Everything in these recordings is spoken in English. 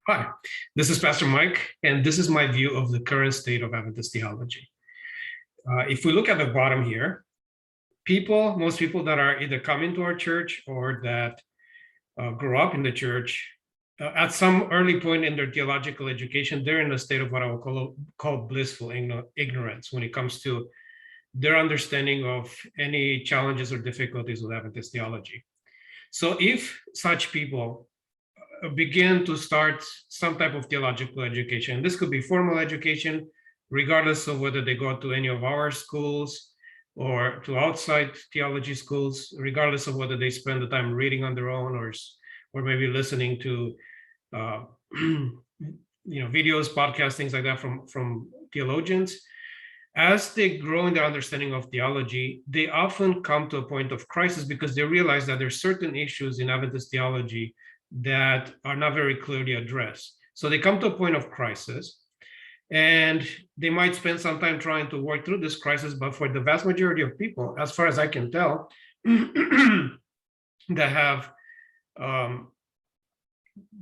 Hi, this is Pastor Mike, and this is my view of the current state of Adventist theology. If we look at the bottom here, most people that are either coming to our church or that grew up in the church, at some early point in their theological education, they're in a state of what I will call blissful ignorance when it comes to their understanding of any challenges or difficulties with Adventist theology. So if such people begin to start some type of theological education, this could be formal education, regardless of whether they go to any of our schools or to outside theology schools, regardless of whether they spend the time reading on their own or maybe listening to videos, podcasts, things like that from theologians. As they grow in their understanding of theology, they often come to a point of crisis because they realize that there's certain issues in Adventist theology that are not very clearly addressed. So they come to a point of crisis, and they might spend some time trying to work through this crisis, but for the vast majority of people, as far as I can tell, that have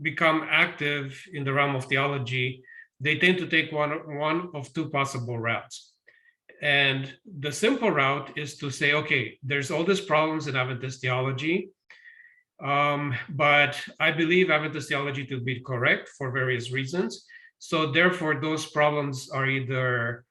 become active in the realm of theology, they tend to take one of two possible routes. And the simple route is to say, okay, there's all these problems in Adventist theology, but I believe Adventist theology to be correct for various reasons. So therefore, those problems are either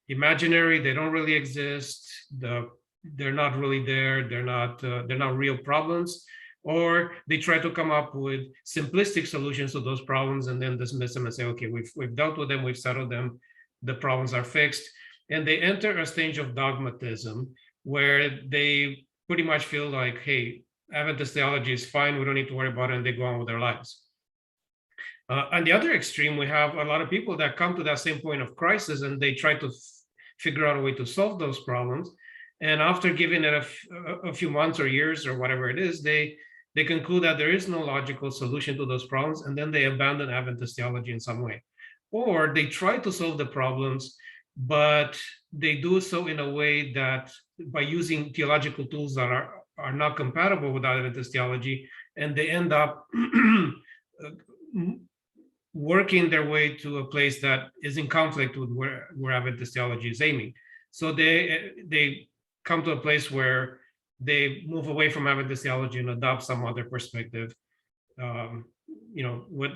imaginary, they don't really exist, they're not really there, they're not real problems, or they try to come up with simplistic solutions to those problems and then dismiss them and say, okay, we've dealt with them, we've settled them, the problems are fixed. And they enter a stage of dogmatism where they pretty much feel like, hey, Adventist theology is fine, we don't need to worry about it, and they go on with their lives. On the other extreme, we have a lot of people that come to that same point of crisis and they try to figure out a way to solve those problems. And after giving it a few months or years or whatever it is, they conclude that there is no logical solution to those problems, and then they abandon Adventist theology in some way. Or they try to solve the problems, but they do so in a way that by using theological tools that are not compatible with Adventist theology, and they end up working their way to a place that is in conflict with where Adventist theology is aiming. So they come to a place where they move away from Adventist theology and adopt some other perspective. What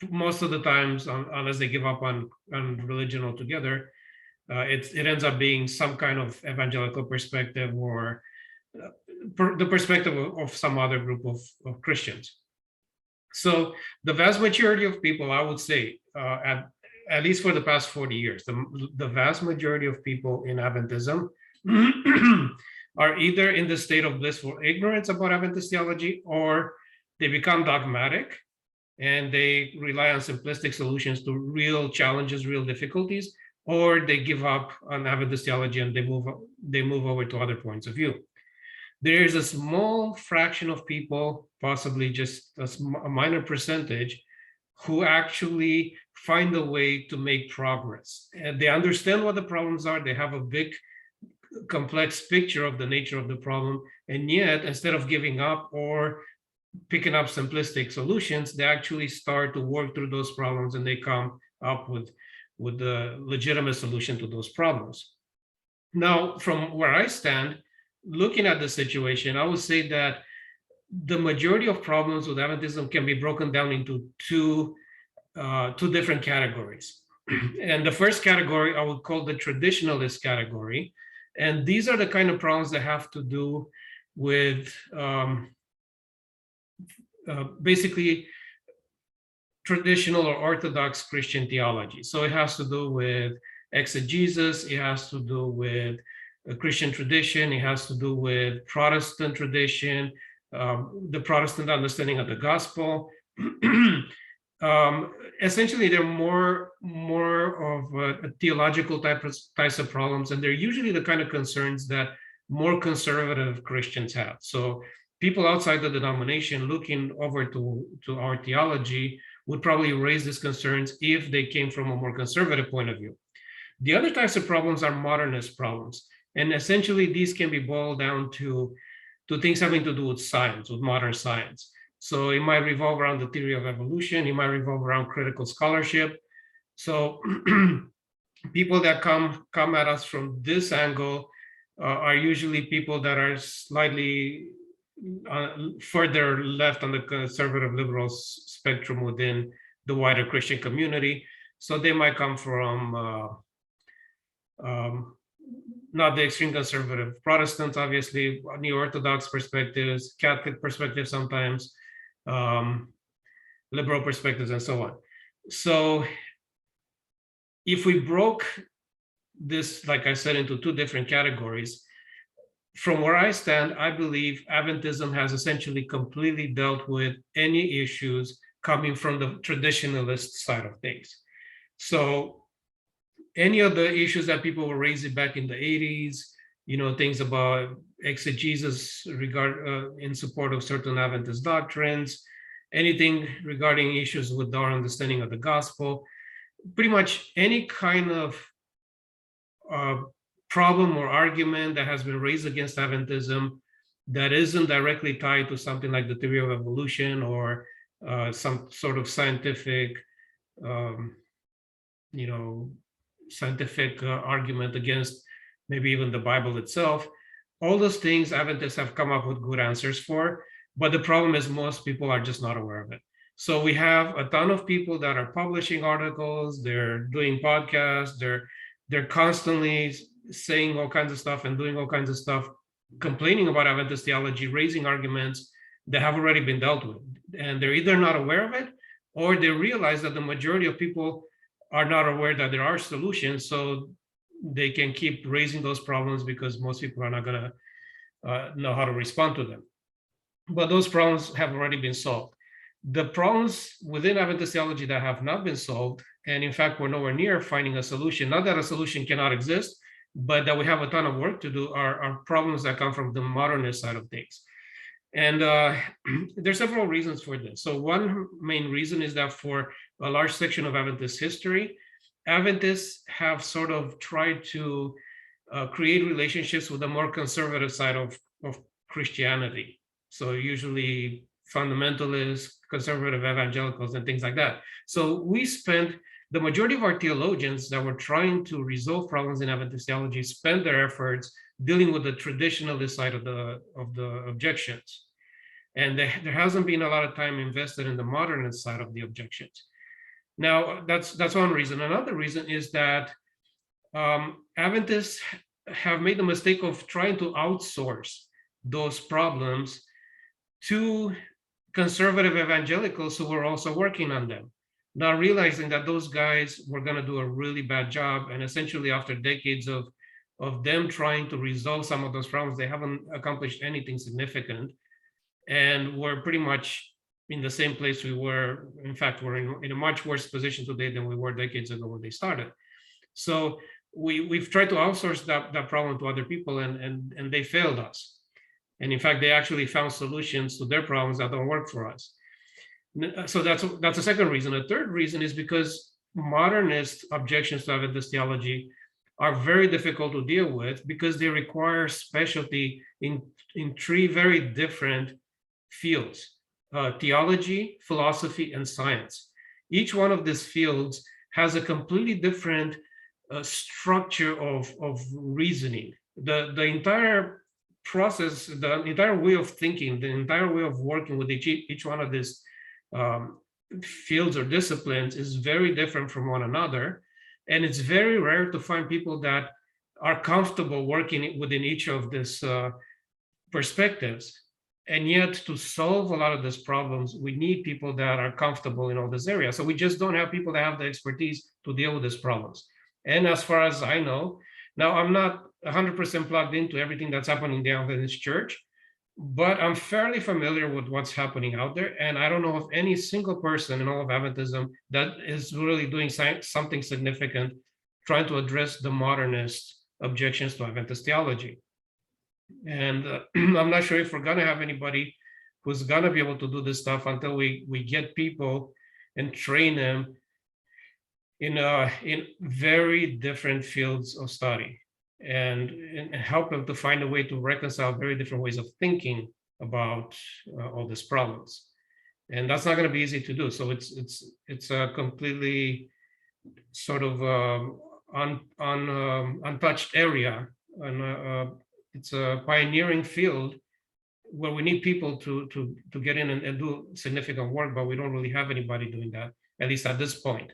most of the times, unless they give up on religion altogether, it ends up being some kind of evangelical perspective or the perspective of some other group of Christians. So the vast majority of people, I would say, at least for the past 40 years, the vast majority of people in Adventism are either in the state of blissful ignorance about Adventist theology, or they become dogmatic and they rely on simplistic solutions to real challenges, real difficulties, or they give up on Adventist theology and they move over to other points of view. There is a small fraction of people, possibly just a minor percentage, who actually find a way to make progress. And they understand what the problems are. They have a big, complex picture of the nature of the problem. And yet, instead of giving up or picking up simplistic solutions, they actually start to work through those problems and they come up with a legitimate solution to those problems. Now, from where I stand, looking at the situation, I would say that the majority of problems with Adventism can be broken down into two different categories. And the first category I would call the traditionalist category. And these are the kind of problems that have to do with basically traditional or orthodox Christian theology. So it has to do with exegesis, it has to do with Christian tradition, it has to do with Protestant tradition, the Protestant understanding of the gospel. Essentially, they're more of a theological types of problems, and they're usually the kind of concerns that more conservative Christians have. So people outside the denomination looking over to our theology would probably raise these concerns if they came from a more conservative point of view. The other types of problems are modernist problems. And essentially, these can be boiled down to things having to do with science, with modern science. So it might revolve around the theory of evolution. It might revolve around critical scholarship. So people that come at us from this angle are usually people that are slightly further left on the conservative liberal spectrum within the wider Christian community. So they might come from not the extreme conservative Protestants, obviously, neo-Orthodox perspectives, Catholic perspectives sometimes, liberal perspectives, and so on. So if we broke this, like I said, into two different categories, from where I stand, I believe Adventism has essentially completely dealt with any issues coming from the traditionalist side of things. So any of the issues that people were raising back in the 80s, things about exegesis in support of certain Adventist doctrines, anything regarding issues with our understanding of the gospel, pretty much any kind of problem or argument that has been raised against Adventism that isn't directly tied to something like the theory of evolution or some sort of scientific, scientific argument against maybe even the Bible itself. All those things Adventists have come up with good answers for, but the problem is most people are just not aware of it. So we have a ton of people that are publishing articles, they're doing podcasts, they're constantly saying all kinds of stuff and doing all kinds of stuff, complaining about Adventist theology, raising arguments that have already been dealt with. And they're either not aware of it, or they realize that the majority of people are not aware that there are solutions, so they can keep raising those problems because most people are not going to know how to respond to them. But those problems have already been solved. The problems within Adventist theology that have not been solved, and in fact, we're nowhere near finding a solution, not that a solution cannot exist, but that we have a ton of work to do, are problems that come from the modernist side of things. And there's several reasons for this. So one main reason is that for a large section of Adventist history, Adventists have sort of tried to create relationships with the more conservative side of Christianity. So usually fundamentalists, conservative evangelicals, and things like that. So we spent the majority of our theologians that were trying to resolve problems in Adventist theology spent their efforts dealing with the traditionalist side of the objections. And there hasn't been a lot of time invested in the modernist side of the objections. Now, that's one reason. Another reason is that Adventists have made the mistake of trying to outsource those problems to conservative evangelicals who were also working on them, not realizing that those guys were going to do a really bad job. And essentially, after decades of them trying to resolve some of those problems, they haven't accomplished anything significant. And we're pretty much in the same place we were. In fact, we're in a much worse position today than we were decades ago when they started. So we've tried to outsource that problem to other people, and they failed us. And in fact, they actually found solutions to their problems that don't work for us. So that's a second reason. A third reason is because modernist objections to Adventist theology are very difficult to deal with because they require specialty in three very different fields: theology, philosophy, and science. Each one of these fields has a completely different structure of reasoning. The entire process, the entire way of thinking, the entire way of working with each one of these fields or disciplines is very different from one another. And it's very rare to find people that are comfortable working within each of these perspectives. And yet, to solve a lot of these problems, we need people that are comfortable in all this area. So we just don't have people that have the expertise to deal with these problems. And as far as I know, now I'm not 100% plugged into everything that's happening in the Adventist church, but I'm fairly familiar with what's happening out there. And I don't know of any single person in all of Adventism that is really doing something significant, trying to address the modernist objections to Adventist theology. And I'm not sure if we're going to have anybody who's going to be able to do this stuff until we get people and train them in very different fields of study, and help them to find a way to reconcile very different ways of thinking about all these problems. and that's not going to be easy to do. So it's a completely sort of untouched area, and it's a pioneering field where we need people to get in and do significant work, but we don't really have anybody doing that, at least at this point.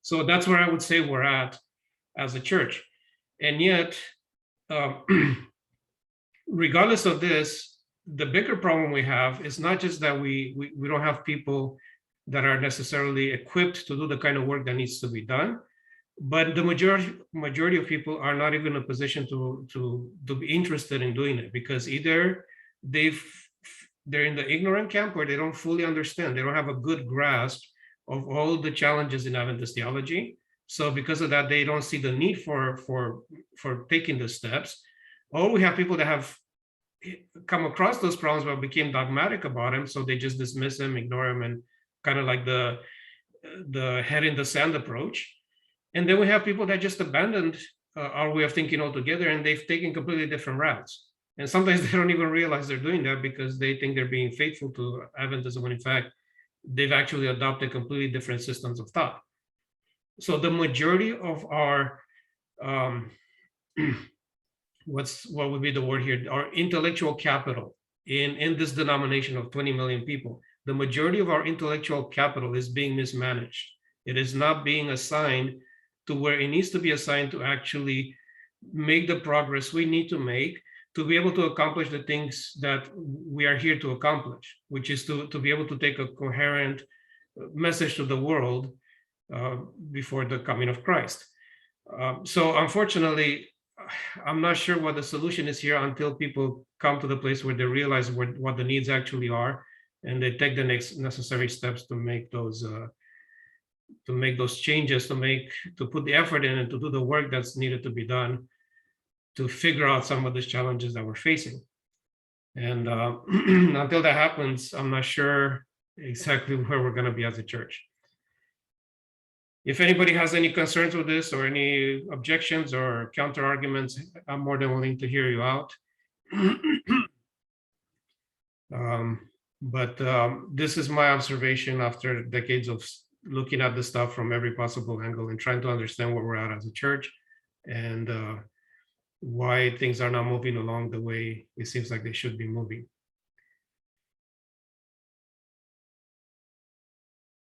So that's where I would say we're at as a church. And yet, regardless of this, the bigger problem we have is not just that we don't have people that are necessarily equipped to do the kind of work that needs to be done, but the majority of people are not even in a position to be interested in doing it, because either they're in the ignorant camp, or they don't fully understand. They don't have a good grasp of all the challenges in Adventist theology. So because of that, they don't see the need for taking the steps. Or we have people that have come across those problems but became dogmatic about them, so they just dismiss them, ignore them, and kind of like the head in the sand approach. And then we have people that just abandoned our way of thinking altogether, and they've taken completely different routes. And sometimes they don't even realize they're doing that, because they think they're being faithful to Adventism, when in fact they've actually adopted completely different systems of thought. So the majority of our what would be the word here, our intellectual capital in this denomination of 20 million people, the majority of our intellectual capital is being mismanaged. It is not being assigned to where it needs to be assigned to actually make the progress we need to make to be able to accomplish the things that we are here to accomplish, which is to be able to take a coherent message to the world before the coming of Christ. So unfortunately, I'm not sure what the solution is here until people come to the place where they realize what the needs actually are, and they take the next necessary steps to make those changes, to put the effort in and to do the work that's needed to be done to figure out some of these challenges that we're facing. And until that happens, I'm not sure exactly where we're going to be as a church. If anybody has any concerns with this, or any objections or counter arguments, I'm more than willing to hear you out. But this is my observation after decades of looking at this stuff from every possible angle and trying to understand where we're at as a church, and why things are not moving along the way it seems like they should be moving.